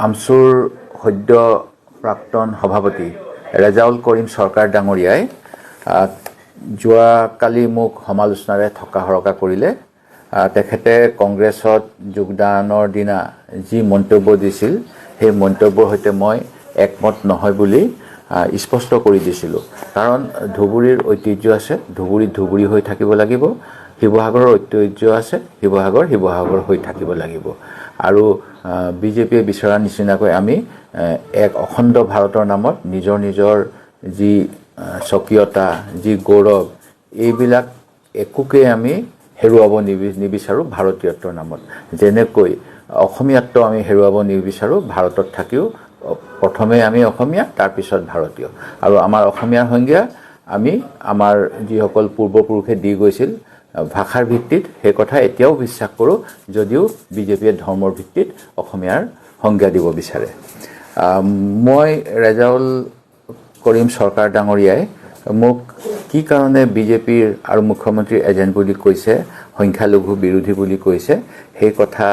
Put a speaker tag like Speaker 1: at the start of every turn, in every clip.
Speaker 1: আমচুৰ সদ্য প্ৰাক্তন সভাপতি ৰেজাউল কৰিম চৰকাৰ ডাঙৰীয়াই যোৱাকালি মোক সমালোচনাৰে থকা হৰকা কৰিলে। তেখেতে কংগ্ৰেছত যোগদানৰ দিনা যি মন্তব্য দিছিল সেই মন্তব্যৰ সৈতে মই একমত নহয় বুলি স্পষ্ট কৰি দিছিলোঁ। কাৰণ ধুবুৰীৰ ঐতিহ্য আছে, ধুবুৰী ধুবুৰী হৈ থাকিব লাগিব, শিৱসাগৰৰ ঐতিহ্য আছে, শিৱসাগৰ হৈ থাকিব লাগিব। আৰু বিজেপিয়ে বিচৰা নিচিনাকৈ আমি এক অখণ্ড ভাৰতৰ নামত নিজৰ নিজৰ যি স্বকীয়তা, যি গৌৰৱ, এইবিলাক একোকে আমি হেৰুৱাব নিবিচাৰোঁ ভাৰতীয়ত্বৰ নামত। যেনেকৈ অসমীয়াত্ব আমি হেৰুৱাব নিবিচাৰোঁ, ভাৰতত থাকিও প্ৰথমে আমি অসমীয়া, তাৰপিছত ভাৰতীয়। আৰু আমাৰ অসমীয়াৰ সংজ্ঞা আমি আমাৰ যিসকল পূৰ্বপুৰুষে দি গৈছিল ভাষাৰ ভিত্তিত, সেই কথা এতিয়াও বিশ্বাস কৰোঁ, যদিও বিজেপিয়ে ধৰ্মৰ ভিত্তিত অসমীয়াৰ সংজ্ঞা দিব বিচাৰে। মই ৰেজাউল কৰিম চৰকাৰ ডাঙৰীয়াই মোক কি কাৰণে বিজেপিৰ আৰু মুখ্যমন্ত্ৰীৰ এজেণ্ট বুলি কৈছে, সংখ্যালঘু বিৰোধী বুলি কৈছে, সেই কথা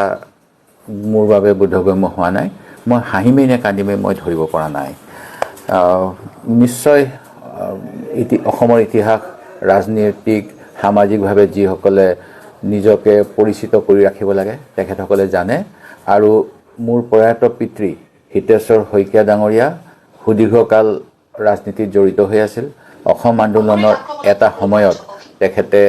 Speaker 1: মোৰ বাবে বোধগম্য হোৱা নাই। মই হাঁহিমেই নে কান্দিমেই মই ধৰিব পৰা নাই। নিশ্চয় অসমৰ ইতিহাস, ৰাজনৈতিক, সামাজিকভাৱে যিসকলে নিজকে পৰিচিত কৰি ৰাখিব লাগে তেখেতসকলে জানে। আৰু মোৰ প্ৰয়াত পিতৃ হিতেশ্বৰ শইকীয়া ডাঙৰীয়া সুদীৰ্ঘকাল ৰাজনীতিত জড়িত হৈ আছিল। অসম আন্দোলনৰ এটা সময়ত তেখেতে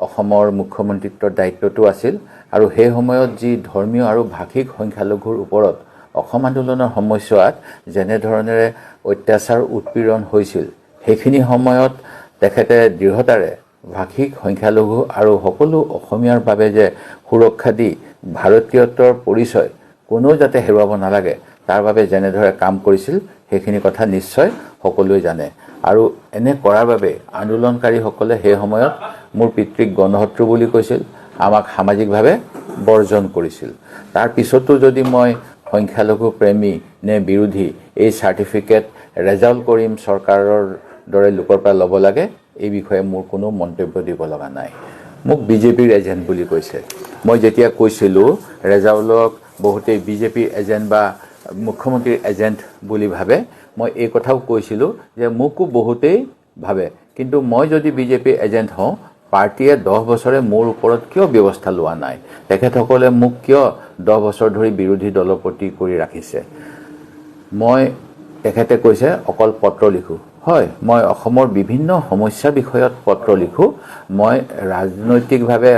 Speaker 1: অসমৰ মুখ্যমন্ত্ৰীত্বৰ দায়িত্বটো আছিল। আৰু সেই সময়ত যি ধৰ্মীয় আৰু ভাষিক সংখ্যালঘুৰ ওপৰত অসম আন্দোলনৰ সময়ছোৱাত যেনেধৰণেৰে অত্যাচাৰ উৎপীড়ন হৈছিল, সেইখিনি সময়ত তেখেতে দৃঢ়তাৰে ভাষিক সংখ্যালঘু আৰু সকলো অসমীয়াৰ বাবে যে সুৰক্ষা দি ভাৰতীয়ত্বৰ পৰিচয় কোনেও যাতে হেৰুৱাব নালাগে তাৰ বাবে যেনেদৰে কাম কৰিছিল, সেইখিনি কথা নিশ্চয় সকলোৱে জানে। আৰু এনে কৰাৰ বাবে আন্দোলনকাৰীসকলে সেই সময়ত মোৰ পিতৃক গণশত্ৰু বুলি কৈছিল, আমাক সামাজিকভাৱে বৰ্জন কৰিছিল। তাৰ পিছতো যদি মই সংখ্যালঘু প্ৰেমী নে বিৰোধী এই চাৰ্টিফিকেট ৰেজাউল কৰিম চৰকাৰৰ দৰে লোকৰ পৰা ল'ব লাগে, এই বিষয়ে মোৰ কোনো মন্তব্য দিব লগা নাই। মোক বিজেপিৰ এজেণ্ট বুলি কৈছে। মই যেতিয়া কৈছিলোঁ ৰেজাউলক বহুতেই বিজেপিৰ এজেণ্ট বা মুখ্যমন্ত্ৰীৰ এজেণ্ট বুলি ভাবে, মই এই কথাও কৈছিলোঁ যে মোকো বহুতেই ভাবে, কিন্তু মই যদি বিজেপিৰ এজেণ্ট হওঁ, পাৰ্টীয়ে 10 বছৰে মোৰ ওপৰত কিয় ব্যৱস্থা লোৱা নাই? তেখেতসকলে মোক কিয় 10 বছৰ ধৰি বিৰোধী দলৰ প্ৰতি কৰি ৰাখিছে? তেখেতে কৈছে অকল পত্ৰ লিখোঁ। হয়, মই অসমৰ বিভিন্ন সমস্যা বিষয়ত পত্ৰ লিখোঁ। মই ৰাজনৈতিকভাৱে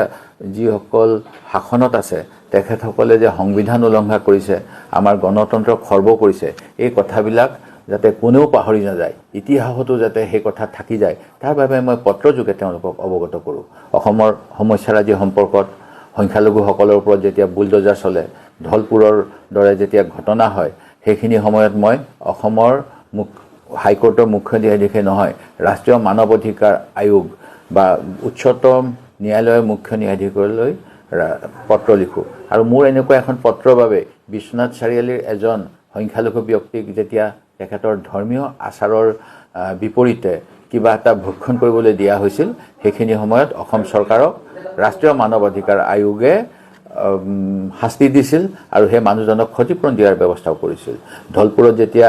Speaker 1: যিসকল শাসনত আছে তেখেতসকলে যে সংবিধান উলংঘা কৰিছে, আমাৰ গণতন্ত্ৰ খৰ্ব কৰিছে, এই কথাবিলাক যাতে কোনেও পাহৰি নাযায়, ইতিহাসতো যাতে সেই কথা থাকি যায়, তাৰ বাবে মই পত্ৰযোগে তেওঁলোকক অৱগত কৰোঁ। অসমৰ সমস্যাৰাজি সম্পৰ্কত সংখ্যালঘুসকলৰ ওপৰত যেতিয়া বুলডজাৰ চলে, ধলপুৰৰ দৰে যেতিয়া ঘটনা হয়, সেইখিনি সময়ত মই অসমৰ হাইকোৰ্টৰ মুখ্য ন্যায়াধীশে নহয়, ৰাষ্ট্ৰীয় মানৱ অধিকাৰ আয়োগ বা উচ্চতম ন্যায়ালয়ৰ মুখ্য ন্যায়াধীশলৈ পত্ৰ লিখোঁ। আৰু মোৰ এনেকুৱা এখন পত্ৰৰ বাবে বিশ্বনাথ চাৰিআলিৰ এজন সংখ্যালঘু ব্যক্তিক যেতিয়া তেখেতৰ ধৰ্মীয় আচাৰৰ বিপৰীতে কিবা এটা ভক্ষণ কৰিবলৈ দিয়া হৈছিল, সেইখিনি সময়ত অসম চৰকাৰক ৰাষ্ট্ৰীয় মানৱ অধিকাৰ আয়োগে শাস্তি দিছিল আৰু সেই মানুহজনক ক্ষতিপূৰণ দিয়াৰ ব্যৱস্থাও কৰিছিল। ধলপুৰত যেতিয়া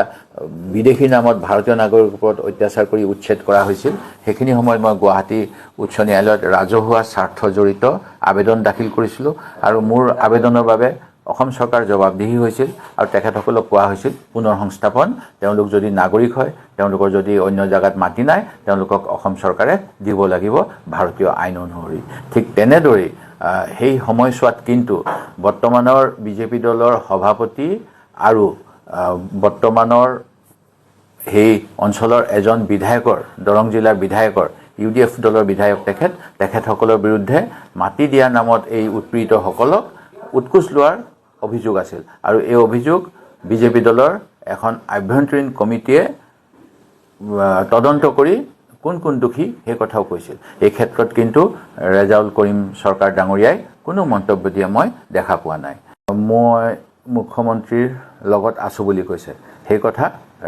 Speaker 1: বিদেশী নামত ভাৰতীয় নাগৰিকৰ ওপৰত অত্যাচাৰ কৰি উচ্ছেদ কৰা হৈছিল, সেইখিনি সময়ত মই গুৱাহাটী উচ্চ ন্যায়ালয়ত ৰাজহুৱা স্বাৰ্থ জড়িত আবেদন দাখিল কৰিছিলোঁ। আৰু মোৰ আবেদনৰ বাবে অসম চৰকাৰ জবাবদিহি হৈছিল আৰু তেখেতসকলক কোৱা হৈছিল পুনৰ সংস্থাপন, তেওঁলোক যদি নাগৰিক হয়, তেওঁলোকৰ যদি অন্য জেগাত মাটি নাই, তেওঁলোকক অসম চৰকাৰে দিব লাগিব ভাৰতীয় আইন অনুসৰি। ঠিক তেনেদৰেই সেই সময়ছোৱাত কিন্তু বৰ্তমানৰ বিজেপি দলৰ সভাপতি আৰু বৰ্তমানৰ সেই অঞ্চলৰ এজন বিধায়কৰ, দৰং জিলাৰ বিধায়কৰ, UDF দলৰ বিধায়ক তেখেতসকলৰ বিৰুদ্ধে মাটি দিয়াৰ নামত এই উৎপীড়িতসকলক উৎকোচ লোৱাৰ অভিযোগ আছিল। আৰু এই অভিযোগ বিজেপি দলৰ এখন আভ্যন্তৰীণ কমিটিয়ে তদন্ত কৰি কোন দোষী সেই কথাও কৈছিল। এই ক্ষেত্ৰত কিন্তু ৰেজাউল কৰিম চৰকাৰ ডাঙৰীয়াই কোনো মন্তব্য দিয়া মই দেখা পোৱা নাই। মই মুখ্যমন্ত্ৰীৰ লগত আছোঁ বুলি কৈছে, সেই কথা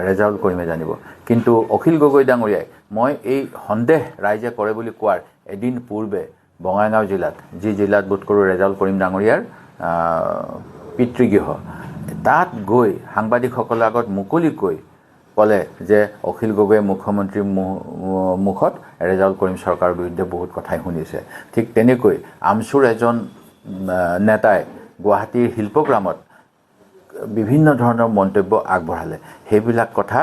Speaker 1: ৰেজাউল কৰিমে জানিব। কিন্তু অখিল গগৈ ডাঙৰীয়াই মই এই সন্দেহ ৰাইজে কৰে বুলি কোৱাৰ এদিন পূৰ্বে বঙাইগাঁও জিলাত, যি জিলাত বোধ কৰোঁ ৰেজাউল কৰিম ডাঙৰীয়াৰ পিতৃগৃহ, তাত গৈ সাংবাদিকসকলৰ আগত মুকলিকৈ ক'লে যে অখিল গগৈয়ে মুখ্যমন্ত্ৰীৰ মুখত ৰেজাউল কৰিম চৰকাৰৰ বিৰুদ্ধে বহুত কথাই শুনিছে। ঠিক তেনেকৈ আমছুৰ এজন নেতাই গুৱাহাটীৰ শিল্পগ্ৰামত বিভিন্ন ধৰণৰ মন্তব্য আগবঢ়ালে। সেইবিলাক কথা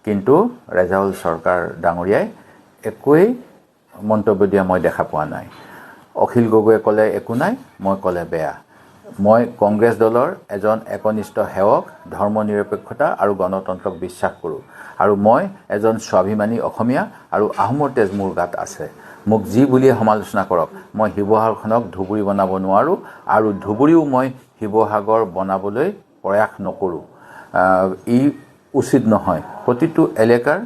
Speaker 1: কিন্তু ৰেজাউল চৰকাৰ ডাঙৰীয়াই একোৱেই মন্তব্য দিয়া মই দেখা পোৱা নাই। অখিল গগৈয়ে ক'লে একো নাই, মই ক'লে বেয়া। মই কংগ্ৰেছ দলৰ এজন একনিষ্ঠ সেৱক, ধৰ্মনিৰপেক্ষতা আৰু গণতন্ত্ৰক বিশ্বাস কৰোঁ আৰু মই এজন স্বাভিমানী অসমীয়া আৰু আহোমৰ তেজ মোৰ গাত আছে। মোক যি বুলিয়ে সমালোচনা কৰক, মই শিৱসাগৰখনক ধুবুৰী বনাব নোৱাৰোঁ আৰু ধুবুৰীও মই শিৱসাগৰ বনাবলৈ প্ৰয়াস নকৰোঁ। ই উচিত নহয়। প্ৰতিটো এলেকাৰ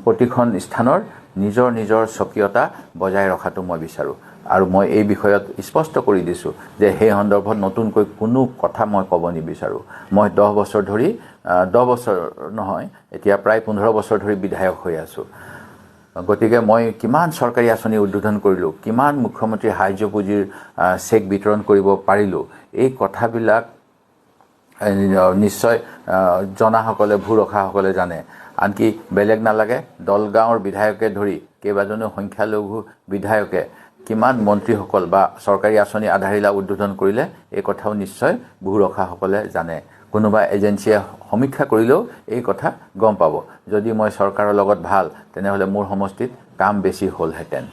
Speaker 1: প্ৰতিখন স্থানৰ নিজৰ নিজৰ স্বকীয়তা বজাই ৰখাটো মই বিচাৰোঁ আৰু মই এই বিষয়ত স্পষ্ট কৰি দিছোঁ যে সেই সন্দৰ্ভত নতুনকৈ কোনো কথা মই ক'ব নিবিচাৰোঁ। মই 10 বছৰ ধৰি 10 বছৰ নহয়, এতিয়া প্ৰায় 15 বছৰ ধৰি বিধায়ক হৈ আছোঁ। গতিকে মই কিমান চৰকাৰী আঁচনি উদ্বোধন কৰিলোঁ, কিমান মুখ্যমন্ত্ৰীৰ সাহায্য পুঁজিৰ চেক বিতৰণ কৰিব পাৰিলোঁ, এই কথাবিলাক নিশ্চয় জনাসকলে, ভূৰখাসকলে জানে। আনকি বেলেগ নালাগে, দলগাঁৱৰ বিধায়কে ধৰি কেইবাজনো সংখ্যালঘু বিধায়কে কিমান মন্ত্ৰীসকল বা চৰকাৰী আঁচনি আধাৰিলা উদ্বোধন কৰিলে, এই কথাও নিশ্চয় ভূৰখাসকলে জানে। কোনোবা এজেঞ্চিয়ে সমীক্ষা কৰিলেও এই কথা গম পাব। যদি মই চৰকাৰৰ লগত ভাল, তেনেহ'লে মোৰ সমষ্টিত কাম বেছি হ'লহেঁতেন।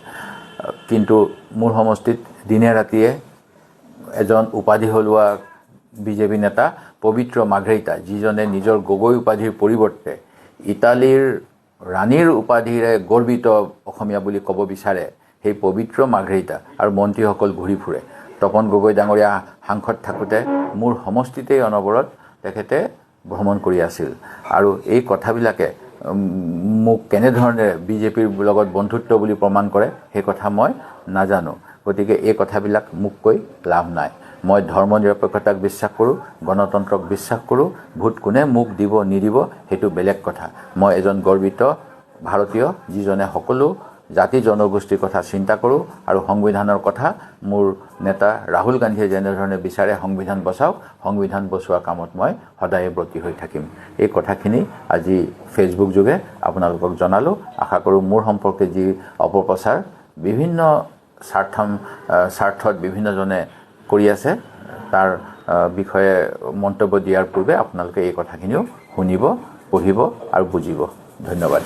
Speaker 1: কিন্তু মোৰ সমষ্টিত দিনে ৰাতিয়ে এজন উপাধি হলোৱা বিজেপি নেতা পবিত্ৰ মাৰ্ঘেৰিটা, যিজনে নিজৰ গগৈ উপাধিৰ পৰিৱৰ্তে ইটালীৰ ৰাণীৰ উপাধিৰে গৰ্বিত অসমীয়া বুলি ক'ব বিচাৰে, সেই পবিত্ৰ মাৰ্ঘেৰিটা আৰু মন্ত্ৰীসকল ঘূৰি ফুৰে। তপন গগৈ ডাঙৰীয়া সাংসদ থাকোঁতে মোৰ সমষ্টিতেই অনবৰত তেখেতে ভ্ৰমণ কৰি আছিল আৰু এই কথাবিলাকে মোক কেনেধৰণে বিজেপিৰ লগত বন্ধুত্ব বুলি প্ৰমাণ কৰে সেই কথা মই নাজানো। গতিকে এই কথাবিলাক মোক কৈ লাভ নাই। মই ধৰ্মনিৰপেক্ষতাক বিশ্বাস কৰোঁ, গণতন্ত্ৰক বিশ্বাস কৰোঁ। ভোট কোনে মোক দিব নিদিব সেইটো বেলেগ কথা। মই এজন গৰ্বিত ভাৰতীয়, যিজনে সকলো জাতি জনগোষ্ঠীৰ কথা চিন্তা কৰোঁ আৰু সংবিধানৰ কথা মোৰ নেতা ৰাহুল গান্ধীয়ে যেনেধৰণে বিচাৰে সংবিধান বচাওক, সংবিধান বচোৱাৰ কামত মই সদায়ে ব্ৰতী হৈ থাকিম। এই কথাখিনি আজি ফেচবুক যোগে আপোনালোকক জনালোঁ। আশা কৰোঁ মোৰ সম্পৰ্কে যি অপপ্ৰচাৰ বিভিন্ন স্বাৰ্থত বিভিন্নজনে কৰি আছে, তাৰ বিষয়ে মন্তব্য দিয়াৰ পূৰ্বে আপোনালোকে এই কথাখিনিও শুনিব, পঢ়িব আৰু বুজিব। ধন্যবাদ।